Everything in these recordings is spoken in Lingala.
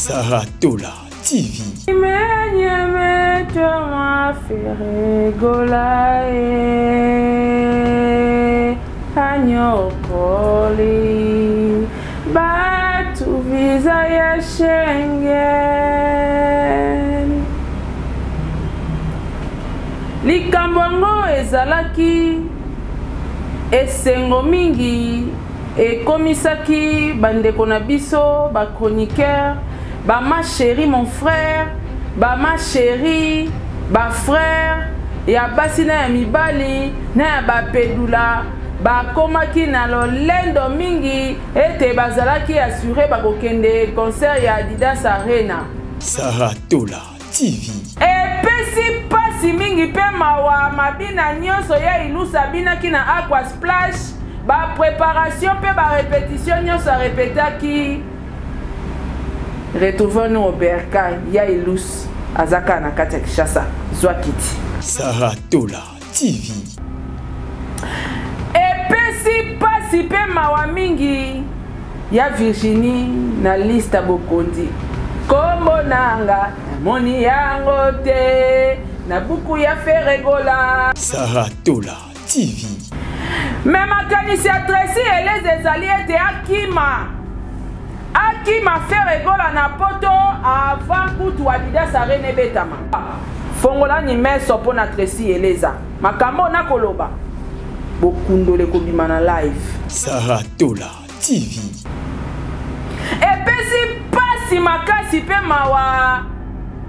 Saratola TV. Anyokoli batu visa ya Schengen likambongo ezalaki esengo mingi ekomisaki bandeko na biso ba chroniqueur ba ma chérie mon frère ba ma chérie ba frère ya basi na ya mibali na ya bapedula bakomaki na lolendo mingi ete bazalaki assuré bakokende concert ya Adidas Arena. Saratola TV. Epesi pasi mingi pe mawa mabina nyonso ya ilusa binaki na Aqua Splash ba préparation pe ba répétition nyonso répétaki. Retrouvons-nous au Bercail ya ilus azaka na kati ya Kinshasa Zwakiti. Saratola TV. Epesi pasi pe mawa mingi ya Virginie na lista bokondi kombo nanga moni yango te na buku ya Ferregola. Saratola TV. Mais makanisi ya Tracy eleze ezali ete akima Ferregola na poto avant kutu Adidas Arena betama fongola ni meso po na Tracy eleza makambo na koloba bokundole kobima na live. Saratola TV. Epesi pasi makasi pe mawa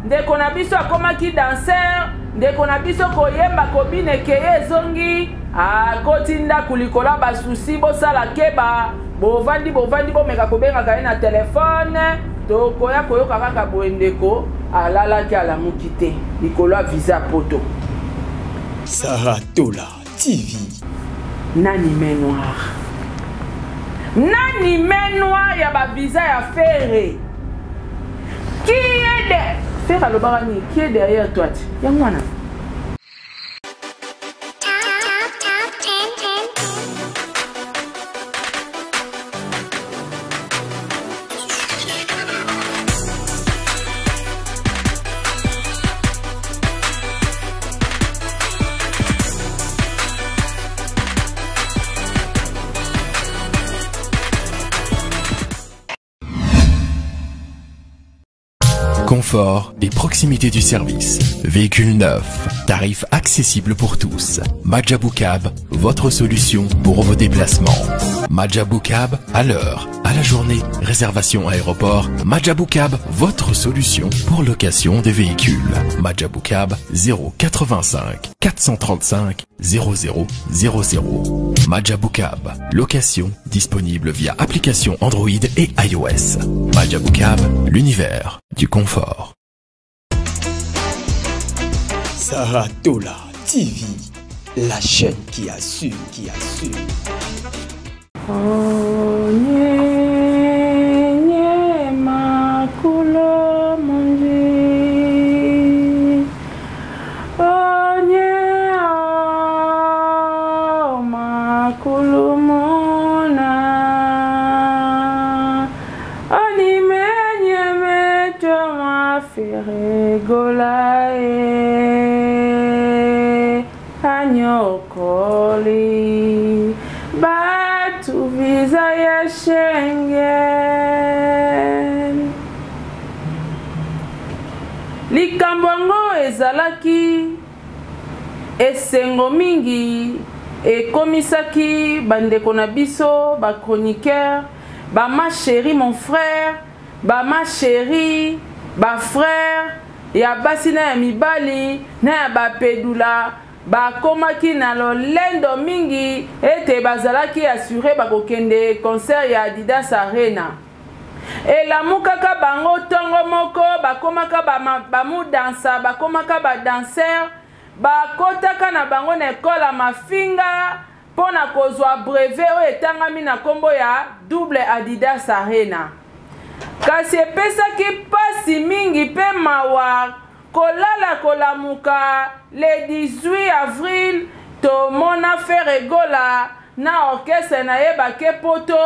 ndeko na biso akomaki danser ndeko na biso koyemba kobine keye ezongi akotinda kulikola basusi bosala keba bovandi bomeka kobengaka ye na telefone tokoya koyoka kaka boye ndeko alalaki alamuki te likolo ya visa poto. Saratola TV. Nani main noire ya ba visa ya Ferre. Qui est derrière Ferre alobarani? Qui est derrière toi? Ya mwana. Confort et proximité du service. Véhicule neuf. Tarifs accessibles pour tous. Majabou Cab, votre solution pour vos déplacements. Majabou Cab, à l'heure, à la journée, réservation aéroport. Majabou Cab, votre solution pour location des véhicules. Majabou Cab, 085 435 0000. Majabou Cab, location disponible via application Android et iOS. Majabou Cab, l'univers du confort. Saratola TV, la chaîne qui assure, Oh, nye makulo monji. Oh, nye makulo mona. Oni menye meto ma Ferregola anyokoli batu visa ya Schengen likambongo ezalaki esengo mingi ekomisaki bandeko na biso ba chroniqueur ba ma chérie mon frère ba ma chérie ba frère ya basi na ya mibali na ya bapedula bakomaki na lolendo mingi ete bazalaki assuré bakokende concert ya Adidas Arena. Elamukaka bango tongo moko bakomaka bamudansa bakomaka badanser bakotaka na bango na ekola mafinga pona kozwa brevet oyo etangami na kombo ya double Adidas Arena. Kasi epesaki pasi mingi pe mawa kolala kolamuka le 18 avril tomona Ferregola na orchestre na ye bake poto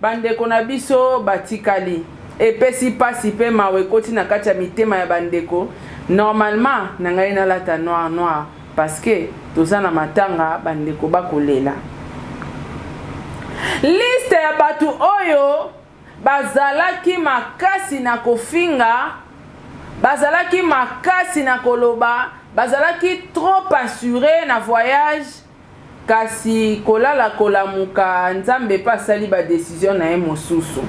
bandeko na biso batikali epesi pasi pe mawe koti na kati ya mitema ya bandeko normalement na ngai nalata noir parce que toza na matanga bandeko bakolela. Liste ya batu oyo bazalaki makasi na kofinga, bazalaki makasi na koloba, bazalaki trop assuré na voyage, kasi kolala kolamuka nzambe pa sali ba décision na ye mosusu.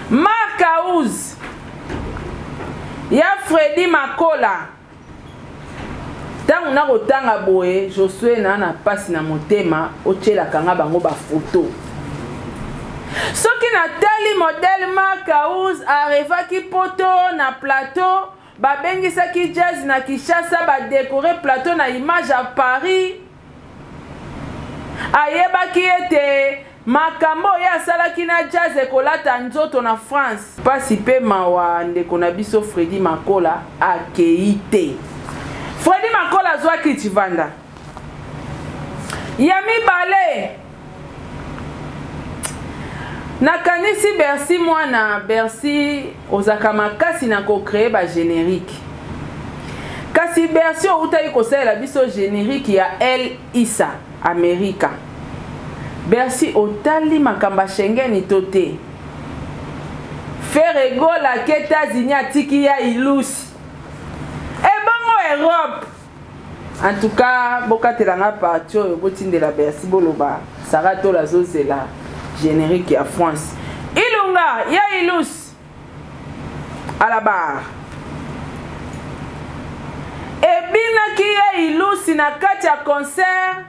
Markaouz ya Fredi Makola tangu na kotanga boye Josué na pasi na motema otela kanga bango ba photo. Soki na tali modèle Markaouz arrivaki poto na plateau babengisaki jazz na Kinshasa ba décorer plateau na image à Paris. Ayebaki ete makambo ya salaki na jazz ekolata nzoto na France. Pasi pe mawa ndeko na biso Fredi Makola akeite. Fredi Makola zwa kitivanda. Yami Balé. Nakanisi Bercy mwana Bercy ozaka makasi na ko créer ba générique. Kasi Bercy outai ko sala biso générique ya El Issa America. Bercy otali makamba Schengen tote. Ferego la États-Unis atiki ya ilusi. Europe. En tout cas, bokatelanga parti oyo botindela Bercy boloba sarato la zozela générique ya France. Ilunga ya ilus à la barre. Ebina ki ya ilus na kati ya concert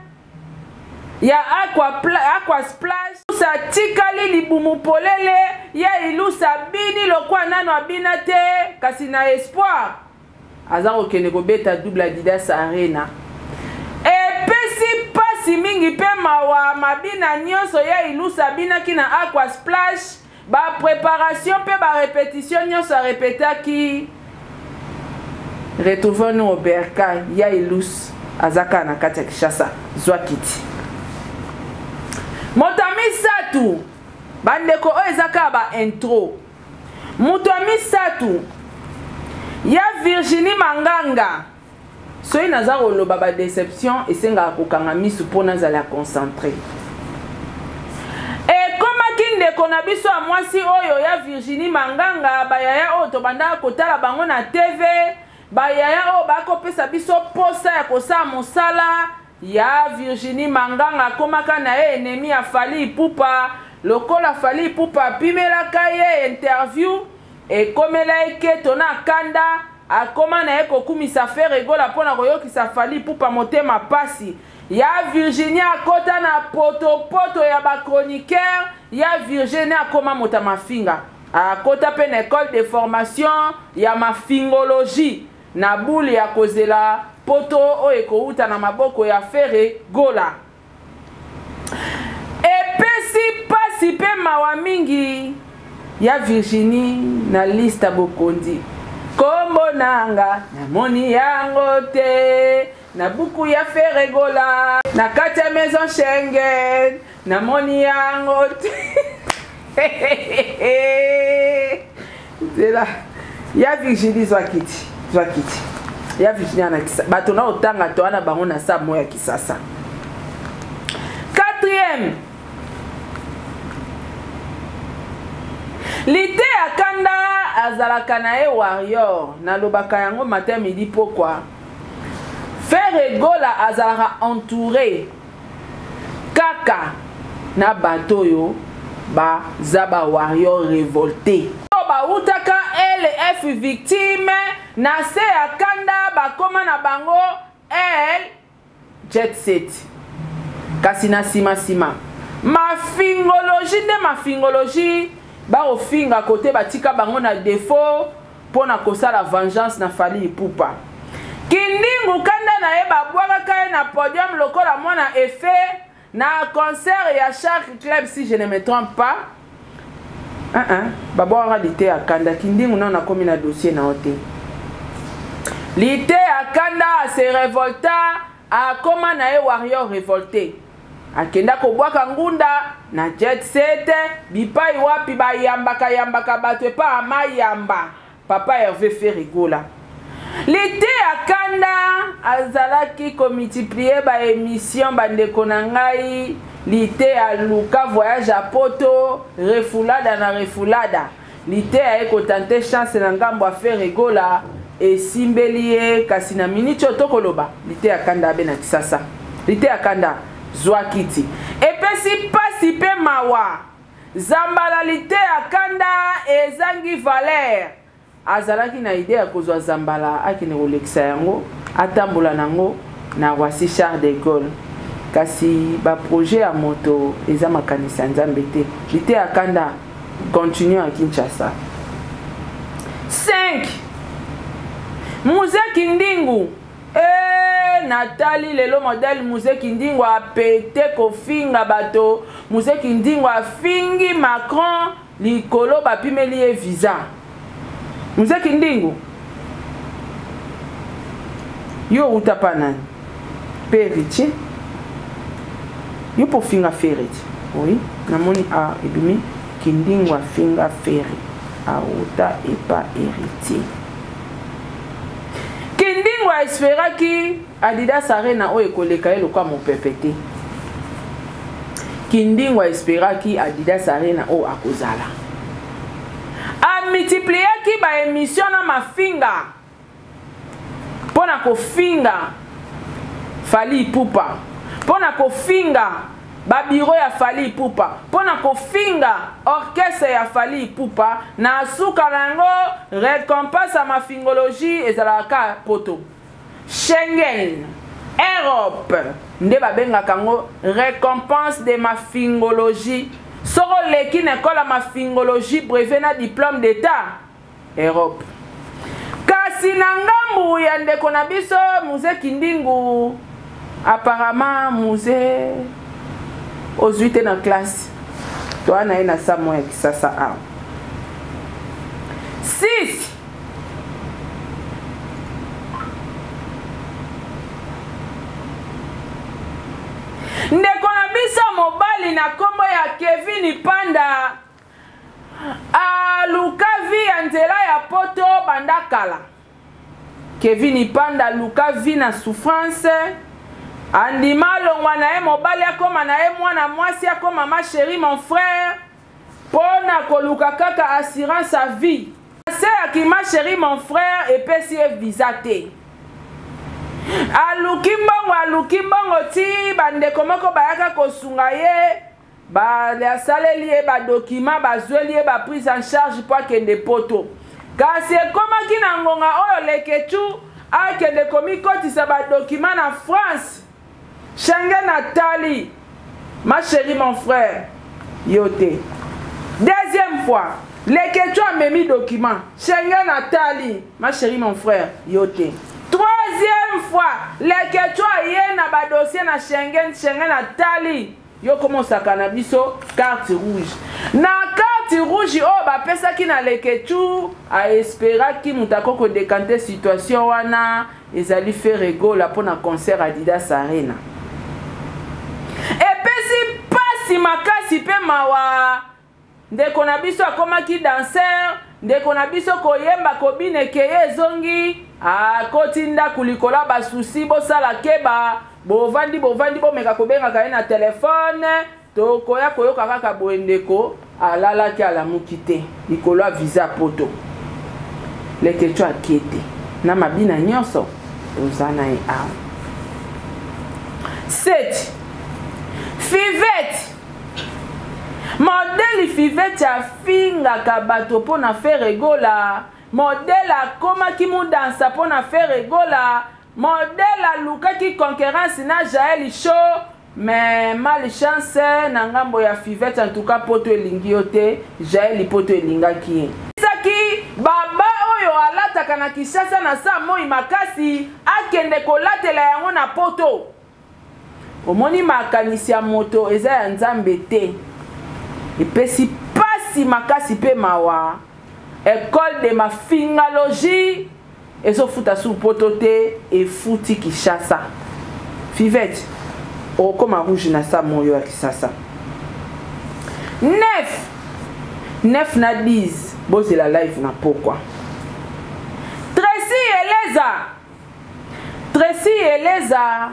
ya aqua splash sa tikali libumu polele ya ilus abini lokwa nano abina te kasi na espoir azaro kene ko beta double Adidas Arena. Pesi pasi mingi pe mawa mabina nyonso ya ilusa bina ki na aqua splash ba préparation pe ba répétition nyonso a répétaki. Retrouvons-nous au Berka ya ilus azaka na kati ya Kinshasa zwakiti. Motami satu bandeko o ezaka ba intro. Motami satu ya Virginie Manganga. Soki naza koloba ba déception esengaka kokanga misu mpo nazala concentré. Ekomaki ndeko na biso ya mwasi oyo ya Virginie Manganga bayaya oyo tobandaka kotala bango na TV, bayaya oyo bakopesa biso posa ya kosala mosala ya Virginie Manganga akomaka na ye ennemi ya Fally Ipupa. Lokola Fally Ipupa apimelaka ye interview ekomela eke tona kanda akoma na ye kokumisa Ferregola mpona koyokisa Fally Ipupa motema pasi. Ya Virginie akota na poto ya ba chroniqueur, ya Virginie akoma mota mafinga akota pe na école de formation ya mafingologie na boule ya kozela poto oyo ekouta na maboko ya Ferregola. Epesi pasi pe mawa mingi ya Virginie na lista bokondi. Kombo nanga namoni yango te na buku ya Ferregola na kati ya maison Schengen namoni yango te. Zela ya Virginie zwakiti ya Virginie na kisa bato na otanga to ana bango na sa moya kisasa. Quatrième Lité akanda azalaka na e warrior na lobaka yango matin midi pourquoi Ferregola azalaka entouré kaka na batoyo ba zaba warrior révolté ba utaka LF victime na se akanda bakoma na bango el jet set kasi na sima mafingologie ba ofinga côté batika bango na défaut pona kosala vengeance na Fally Ipupa. Kindingu kanda na ye babwaka na podium lokola mwana effet na concert ya Shark Club si je ne me trompe pas. Babwaka lité akanda Kindingu na komi na dossier na ote. Lité akanda se révolta akoma na ye warrior révolté. Akenda ko bwaka ngunda na jet set bipai wapi bayambaka yambaka bato epa amayamba papa Hervé Ferregola. L'été à Kanda azalaki komultiplier ba émission bandeko na ngai. L'été à Luka voyage à Poto refulada na refulada. L'été a ekotante chance na ngambo a Ferregola et simbelie kasi na minute otokoloba. L'été à Kanda bena kisasa. L'été à Kanda zwa kiti. Et pesi pasi pe mawa. Zambala l'été à Kanda ezangi Valère. Azalaki na idée ya kozwa zambala akine kolekisa yango atambola nango na wasi Charles de Gaulle kasi ba projet ya moto eza makanisa nzambe te. Lite ya Kanda continue à Kinshasa. 5 Musée Kindingu Nathalie lelo modèle Musée Kindingu a pété kofinga bato. Musée Kindingu a fingi Macron likolo bapimeli visa. Musée Kindingu yo utapana periti yo po finga feriti oui namoni a ebimi Kindingu a finga feri a uta epa héritier. Kindingu a espéra ki Adidas Arena o ekoleka elo kwa mopepete. Kindingu a espéra ki Adidas Arena o akozala a multiplier ki ba émission na mafinga pona ko finga Fally Ipupa, pona ko finga ba bureau ya Fally Ipupa, pona ko finga orchestre ya Fally Ipupa na suka nango récompense à mafingologie ezalaka poto. Schengen Europe nde babenga kango récompense de mafingologie. Soro leki na école mafingologie brevet na diplôme d'état Europe. Kasi na ngambu ya ndeko na biso Musée Kindingu apparemment musée ozuite na classe to ana ina samo ya kisasa a 6 ndeko na biso mobali na kombo ya Kevin Panda alukavi ya nzela ya poto bandakala. Kevin Panda lukavi na souffrance andima longwa na ye mobali akoma na ye mwana mwasi akoma ma chérie mon frère pona koluka kaka assurance à vie se akima chérie mon frère epesi ye visa te. Aluki mbongo ti bandeko moko bayaka kosunga ye ba asaleli ye ba document bazweli ye ba prise en charge po akende poto. Kasi ekomaki na ngonga oyo leketu akende komikotisa ba document na France. Schengen Nathalie ma chérie mon frère yote. Deuxième fois leketu amemi document Schengen Nathalie ma chérie mon frère yote. Troisième fois, les questions yé na ba dossier na Schengen Nathalie. Yo commence à cannabiso carte rouge. Na carte rouge oh ba pesa ki na les questions a espéra ki mutako ko décanter situation wana ezali Ferregola pour na concert Adidas Arena. Et pesi pasi makasi pe mawa. Ndeko na biso akomaki danseur, ndeko na biso koyemba kobine keye zongi. Kotinda kulikola ba souci bo sala keba bovandi bo meka kobenga ka na téléphone to koya koyoka kaka boendeko alala ki ala mukite likolo visa poto lekecho akete na mabina nyonso uzana e a 7 Fivette modèle Fivette a finga ka bato pona Ferregola. Modèle a koma ki mu dansa pona Ferregola. Modèle a luka ki concurrence na Jaël Show. Mais malchance na ngambo ya Fivette en tout cas poto elingi yote Jaël poto elinga ki. Saki baba oyo alata kana Kinshasa na sa moi makasi akende kolatela yango na poto. Omoni makanisi ya moto eza ya nzambe te. Epesi pasi makasi pe mawa. École de mafingologie et so futa sous potote et futi Kinshasa. Fivette o koma rouge na sa moyo ya Kinshasa. 9 na 10 bosse la live na pourquoi Tracy Eleza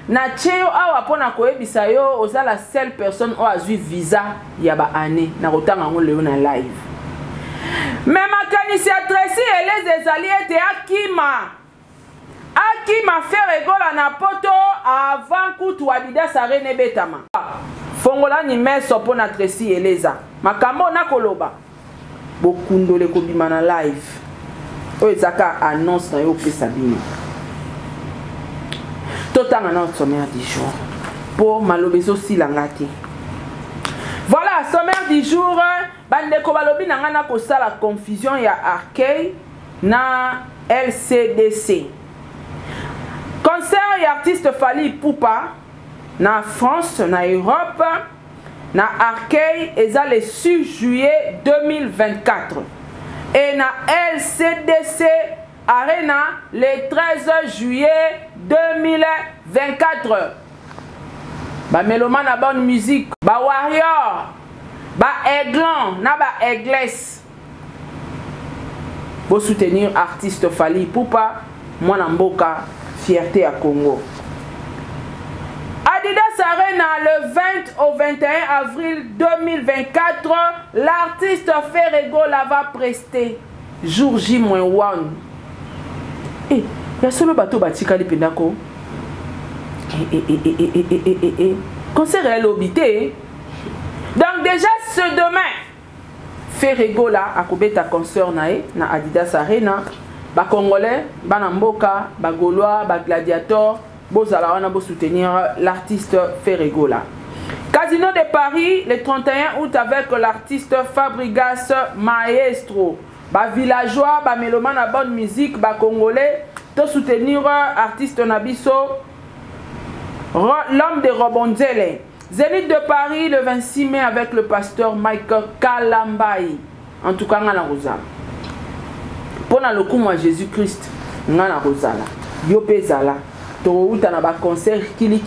na cheo awa pona koyebisa yo oza la seule personne o azui visa ya ba année na kotanga ngo leo na live mais makanisi ya Tracy Eleza ezali ete akima faire egola na poto avant kutu Adidas Arena betama fongola ni meso pona Tracy Eleza makambo na koloba bokundole kobima na live oyo ezaka annonce na yo pesa bino totanga na sommaire du jour pour malobezo silangati. Voilà, sommaire du jour bandeko balobi na ngana ko sala confusion ya Arcade na LCDC. Concert et artiste Fally Ipupa na France, na Europe, na Arcade eza le 6 juillet 2024 et na LCDC Arena le 13 juillet 2024. Ba mélomane na bonne musique, ba warrior, ba aiglon, na ba aiglesse. Pour soutenir artiste Fally Ipupa, mwana mboka, fierté à Congo. Adidas Arena le 20 au 21 avril 2024, l'artiste Ferregola va prester jour J-1. Eh, ya solo bato batikali pendako. Concert est l'obité. Donc déjà ce demain, Ferregola a kobeta concert na Adidas Arena. Ba Congolais, ba Namboka, ba Gaulois, ba Gladiator, bozala wana bo soutenir l'artiste Ferregola. Casino de Paris le 31 août avec l'artiste Fabregas Maestro. Ba villageois, ba mélomane à bonne musique, ba Congolais, to soutenir artiste Nabiso, l'homme de Robonzele. Zénith de Paris le 26 mai avec le pasteur Michael Kalambai. En tout cas, on a la Rosa. Pour le coup, moi Jésus-Christ, on a la Rosala. Yope Zala. To uta na ba concert kili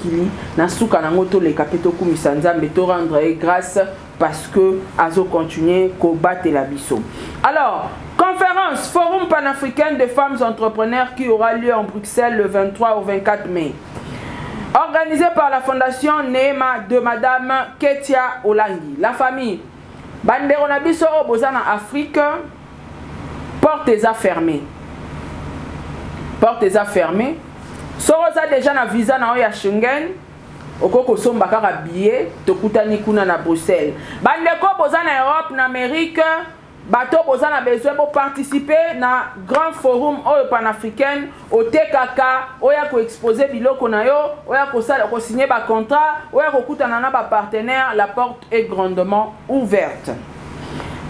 na suka na ngoto le kapito kumisanza meto rendre grâce parce que azo continuer ko battre la biso. Alors, conférence Forum panafricain des femmes entrepreneurs qui aura lieu en Bruxelles le 23 au 24 mai. Organisé par la fondation Neema de Madame Ketia Olangi. La famille Bandero na biso bozana Afrique, portes fermées. Portes fermées. Soroza déjà na visa na oya Schengen. Okoko somba kaka billet tokutani kuna na Bruxelles. Bandeko bozana Europe na Amérique. Bato bozana besoin pour participer na grand forum oyo panafricain au TKK oya ko exposer biloko na yo oya ko sala ko signer ba contrat oya ko kutana na ba partenaire. La porte est grandement ouverte.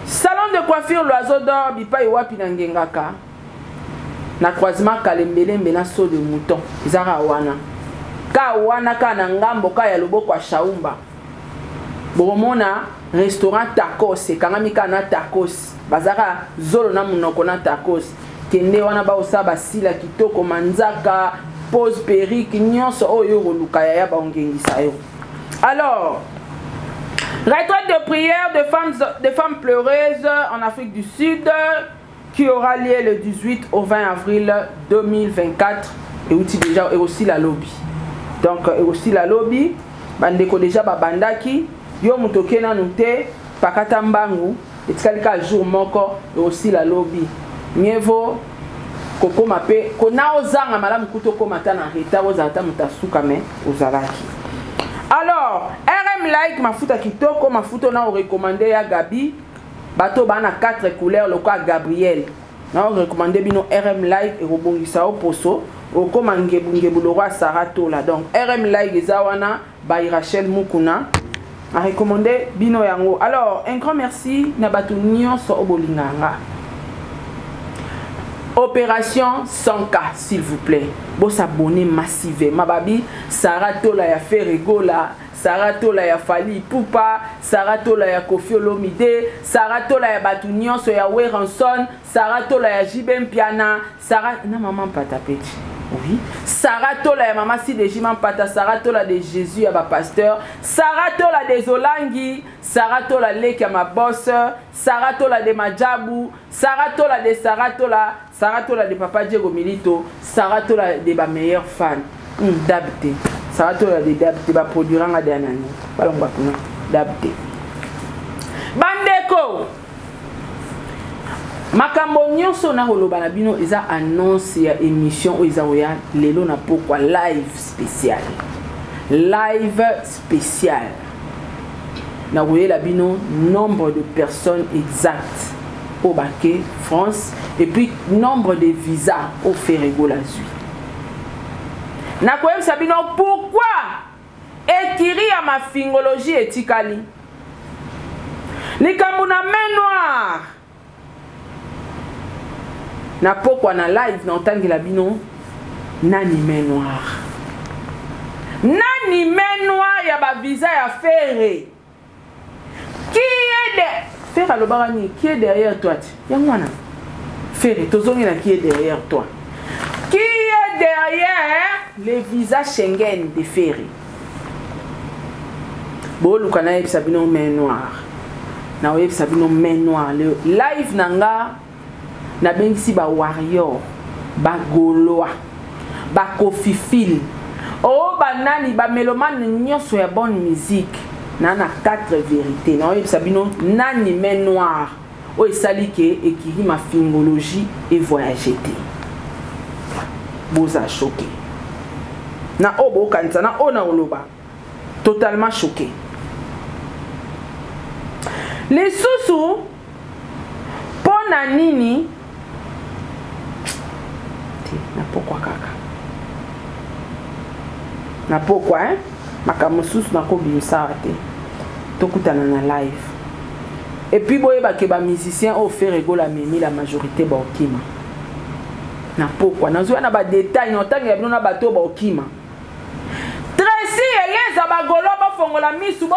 Salon de coiffure l'oiseau d'or bipa iwapi na ngengaka na croisement Kalembele mbena so de mouton zara wana ka wana ka na ngambo ka ya loboko a Shaumba bomona restaurant tacos kangamika na tacos bazaka zolo na munoko na tacos kende wana ba osaba sila kitoko manzaka pose perruque nyonso oyo koluka ya baongengisa yo. Alors retraite de prière de femmes pleureuses en Afrique du Sud qui aura lieu le 18 au 20 avril 2024 et aussi la lobby. Donc et aussi la lobby bandeko déjà babandaki yo mutoke na nute pakata mbangu etikalika jour moko et aussi la lobby. Mievo koko mape kona ozanga malamu kutoko matana reta ozata mutasuka me ozalaki. Alors, RM Like mafuta kitoko mafuta na recommandé ya Gabi bato bana 4 couleurs le quoi Gabriel. Na recommandé bino RM Like et robongisa oposo okoma ngebungebu le roi Sarato là. Donc RM Like ezawana by Rachel Mukuna a recommandé bino yango. Alors, un grand merci na bato nyonso obolinganga. Opération 100K s'il vous plaît. Bon s'abonner massivement. Babi Sarato la ya Ferregola, Sarato la ya Fally Ipupa, Sarato la ya Koffi Olomide, Sarato la ya Batunion so ya Weranson, Sarato la ya Jibem Piana, Sarato na maman patapeti. Oui. Sarah Tola ya Mama Si de Jiman Pata, Sarah Tola de Jésus ya ba pasteur, Sarah Tola de Zolangi, Sarah Tola Lek ya ma boss, Sarah Tola de Majabu, Sarah Tola de Sarah Tola de Papa Diego Milito, Sarah Tola de ba meilleur fan. Dabte. Sarah Tola de Dabte ba produiranga de anani. Balongba kuna. Dabte. Bandeko. Makambo nyonso na holoba na bino eza annonce ya émission o eza oya lelo na pokwa live spécial. Live spécial. Na la bino nombre de personnes exactes au Baké France et puis nombre de visas au Ferrego la Zui. Na sabino pourquoi écrire à ma fingologie etikali. Likambu na main noire. Na pokwa na live na otangi la bino nani main noire. Nani main noire ya ba visa ya Ferré. Qui est Ferré alobarani, qui est derrière toi? Yangwana. Ferré, tozongi na qui est derrière toi. Qui est derrière les visas Schengen de Ferré? Bon, le canal est sabino main noire. Na web sabino main noire. Le live nanga na bengisi ba warrior, ba goloa, ba kofifil. Oh banani ba mélomane nyonso ya bonne musique. Nana 4 vérités. Na web sabino nani main noire. O esali ke ekiri ma fingologie et voyager. Boza choqué. Na obo kanisa na ona oloba. Totalement choqué. Les sous pona nini na pourquoi kaka. Na pourquoi hein? Makamususu na ko bimsa te. Tokutana na live. Et puis boye ba ke ba musicien au Ferrego la mimi la majorité ba okima. Na pourquoi na zo na ba détail no tangi ya na bato ba okima. Tracy eleza ba golo ba fongola misu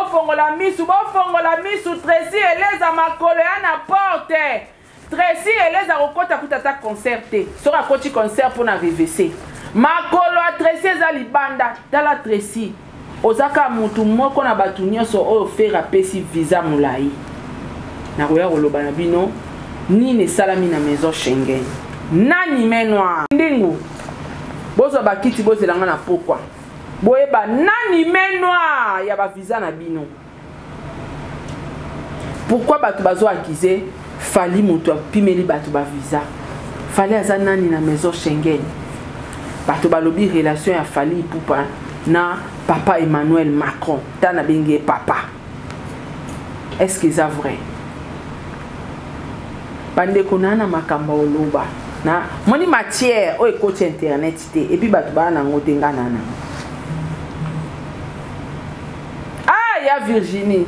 Tracy eleza makolo ya na porte. Tracy eleza kokota kutata concerté. Sora koti concert pour na RVC. Makolo a Tracy za libanda tala Tracy. Ozaka mutu moko na batu nyonso o fera pesi visa mulai. Na roya koloba na bino nini salami na maison Schengen. Nani menwa ndingu. Bozo bakiti bozelanga na pourquoi. Boyeba nani menwa ya ba visa na bino. Pourquoi batu bazo akize fali mutu pimeli batu ba visa. Fali aza nani na maison Schengen. Batu balobi relation ya fali pupa na papa Emmanuel Macron. Tana benge papa. Est-ce que c'est vrai? Bande konana makamba oloba. Na moni matière o ekoti internet te et puis batu ba na ngotenga nana. Ah ya Virginie.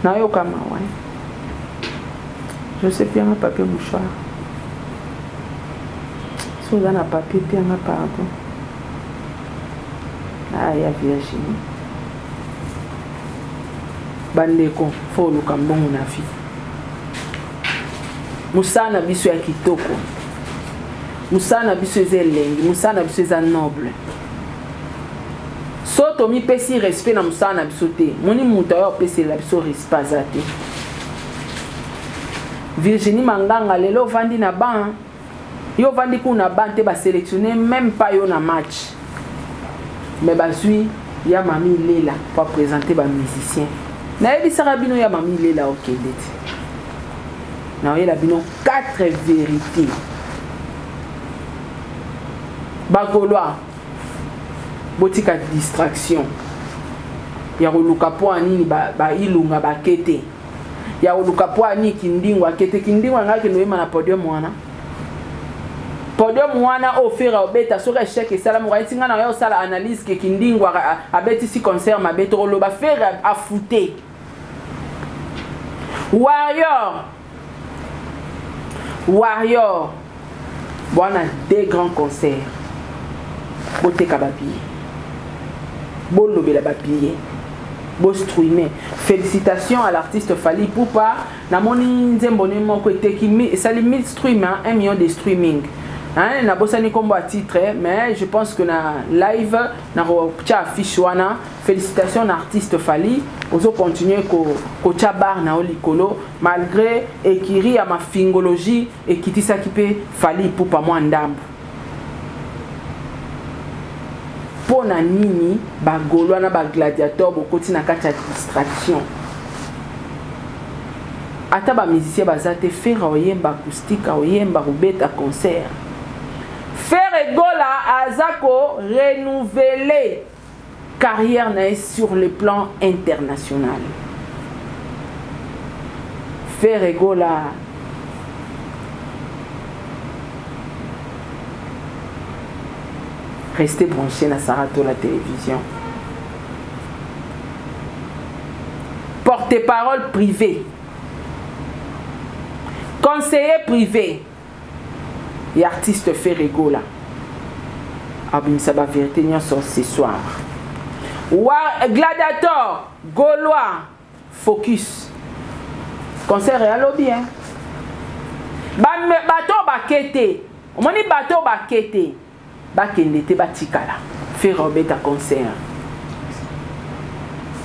Na yo kama ouais. Je sais bien un papier mouchoir. Si vous avez un papier, bien un pardon. Ah ya Virginie. Bandeko fo lukambongo na fi. Musana biso ya kitoko. Musana biso ezelengi, musana biso eza noble. Soto mi pesi respect na musana biso te. Moni muta yo pesi la biso respect zate. Virginie Manganga lelo vandi na ban. Yo vandi kuna ban te ba sélectionner même pas yo na match. Mais bazui ya mami Lela pour présenter ba musicien. Na yebi sarabino ya mami Lela okendeti. Na yela bino 4 vérités. Bagoloa botika distraction. Ya koluka po anini ba ilunga ba kete. Ya koluka po ani kindingwa kete kindingwa ngaki noyema na podium wana. Podium wana ofera obeta sura échec et sala mo tinga na yo sala analyse ke kindingwa abeti si concert ma beto lo ba faire a fouter. Warrior. Voilà 2 grands concerts. Bote kabapi. Bolo bela bapier. Bo streamer. Félicitations à l'artiste Fally Ipupa. Na moni nzembone moko eteki sali 1000 stream 1 million de streaming. hein na bosani kombo à titre mais je pense que na live na tia affiche wana félicitations à artiste Fally ozo continuer ko tia bar na olikolo malgré ekiri ya mafingologie ekitisa kipe Fally pour pas moi ndambo pona nini ba golwa na ba gladiateur bokoti na kati ya distraction ata ba musicien bazate faire oyemba acoustique oyemba rubeta concert faire Egola azako renouveler carrière na sur le plan international faire Egola restez branché na Sarato la télévision porte-parole privé conseiller privé et artiste faire Egola abimisa ba vérité nyonso ce soir gladiateur Gaulois focus concert à lobby hein bateau bakete omoni bateau bakete bakende te batikala faire Robert concert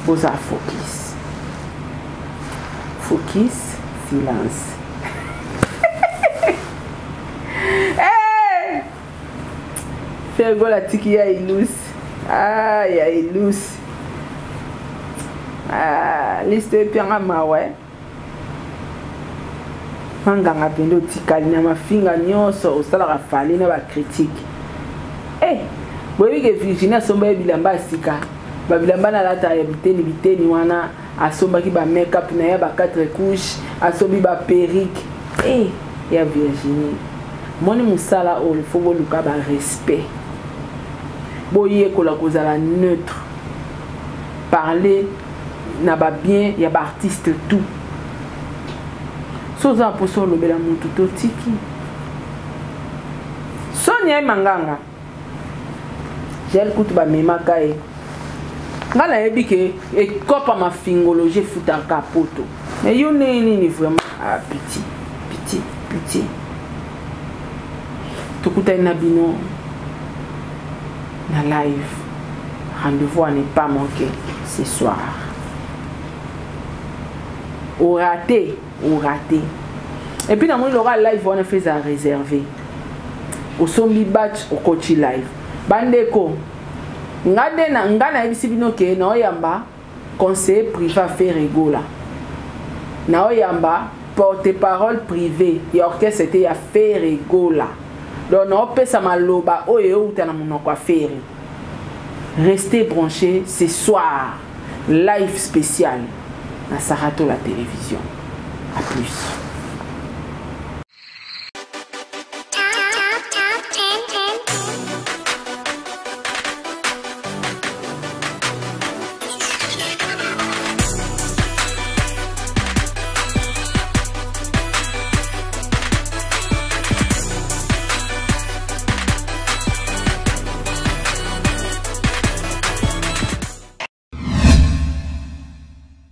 boza focus silence faire Egola tiki ya ilus ya ilus liste pianga mawe manganga pendo tikali na mafinga nyonso osala Fally na ba critique boyebi ke Virginia somba bilamba sika ba bilamba na lata ya biteni wana asombaki ba make-up na ya ba 4 couches asombi ba perruque ya Virginie moni musala o faut luka ba respect boye kola kozala neutre parler na ba bien ya ba artiste tout soza poso lobela mutu to tiki Sonia manganga gel kutu ba memaka ngala yebi ke ekopa ma fingologie futaka poto mais yo nini vraiment petit tukuta na bino na live rendez-vous à ne pas manquer ce soir au raté et puis dans mon aura live on a fait à réserver au sombi batch au coach live bandeko ngade na ngana ebisi bino ke na oyamba conseiller privé faire Egola na oyamba porte-parole privé ya orchestre c'était ya faire Egola donc na opesa maloba oyo utana monoko affaire restez branchés ce soir live spécial na Sarato la télévision à plus.